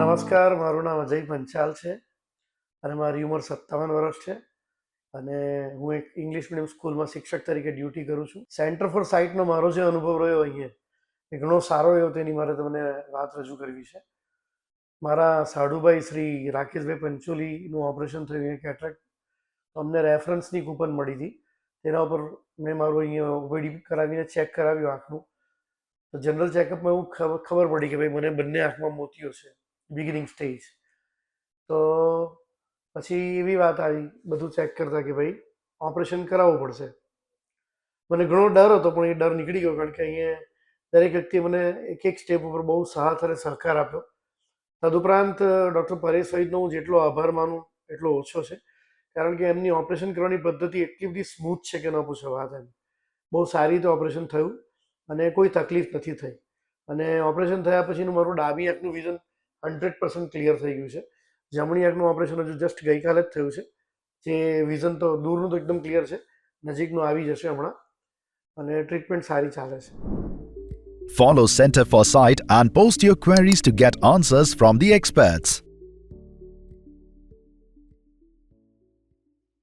નમસ્કાર, મારું નામ અજય પંચાલ છે અને મારી ઉંમર 57 વર્ષ છે અને હું એક ઇંગ્લિશ મીડિયમ સ્કૂલમાં શિક્ષક તરીકે ડ્યુટી કરું છું. સેન્ટર ફોર સાઇટનો મારો જે અનુભવ રહ્યો અહીંયા એ ઘણો સારો રહ્યો, તેની મારે તમને વાત રજૂ કરવી છે. મારા સાડુભાઈ શ્રી રાકેશભાઈ પંચોલીનું ઓપરેશન થયું અહીંયા કેટરેક્ટ. અમને રેફરન્સની કૂપન મળી હતી, તેના ઉપર મેં મારું અહીંયા ઓપીડી કરાવીને ચેક કરાવ્યું આંખનું. તો જનરલ ચેકઅપમાં એવું ખબર પડી કે ભાઈ મને બંને આંખમાં મોતિયો છે, બિગિનિંગ સ્ટેજ. તો પછી એવી વાત આવી બધું ચેક કરતા કે ભાઈ ઓપરેશન કરાવવું પડશે. મને ઘણો ડર હતો, પણ એ ડર નીકળી ગયો, કારણ કે અહીંયા દરેક વ્યક્તિએ મને એક એક સ્ટેપ ઉપર બહુ સાથ અને સહકાર આપ્યો. તદુપરાંત ડૉક્ટર પરેશ વૈદનો હું જેટલો આભાર માનું એટલો ઓછો છે, કારણ કે એમની ઓપરેશન કરવાની પદ્ધતિ એટલી બધી સ્મૂથ છે કે ન પૂછો વાત. એમ બહુ સારી રીતે ઓપરેશન થયું અને કોઈ તકલીફ નથી થઈ. અને ઓપરેશન થયા પછીનું મારું ડાબી આંખનું વિઝન 100% ક્લિયર થઈ ગયું છે. જમણી આંખનું ઓપરેશન હજુ જસ્ટ ગઈકાલે જ થયું છે. જે વિઝન તો દૂરનું તો એકદમ ક્લિયર છે, નજીકનું આવી જશે હમણાં, અને ટ્રીટમેન્ટ સારી ચાલે છે. Follow Center for Sight and post your queries to get answers from the experts.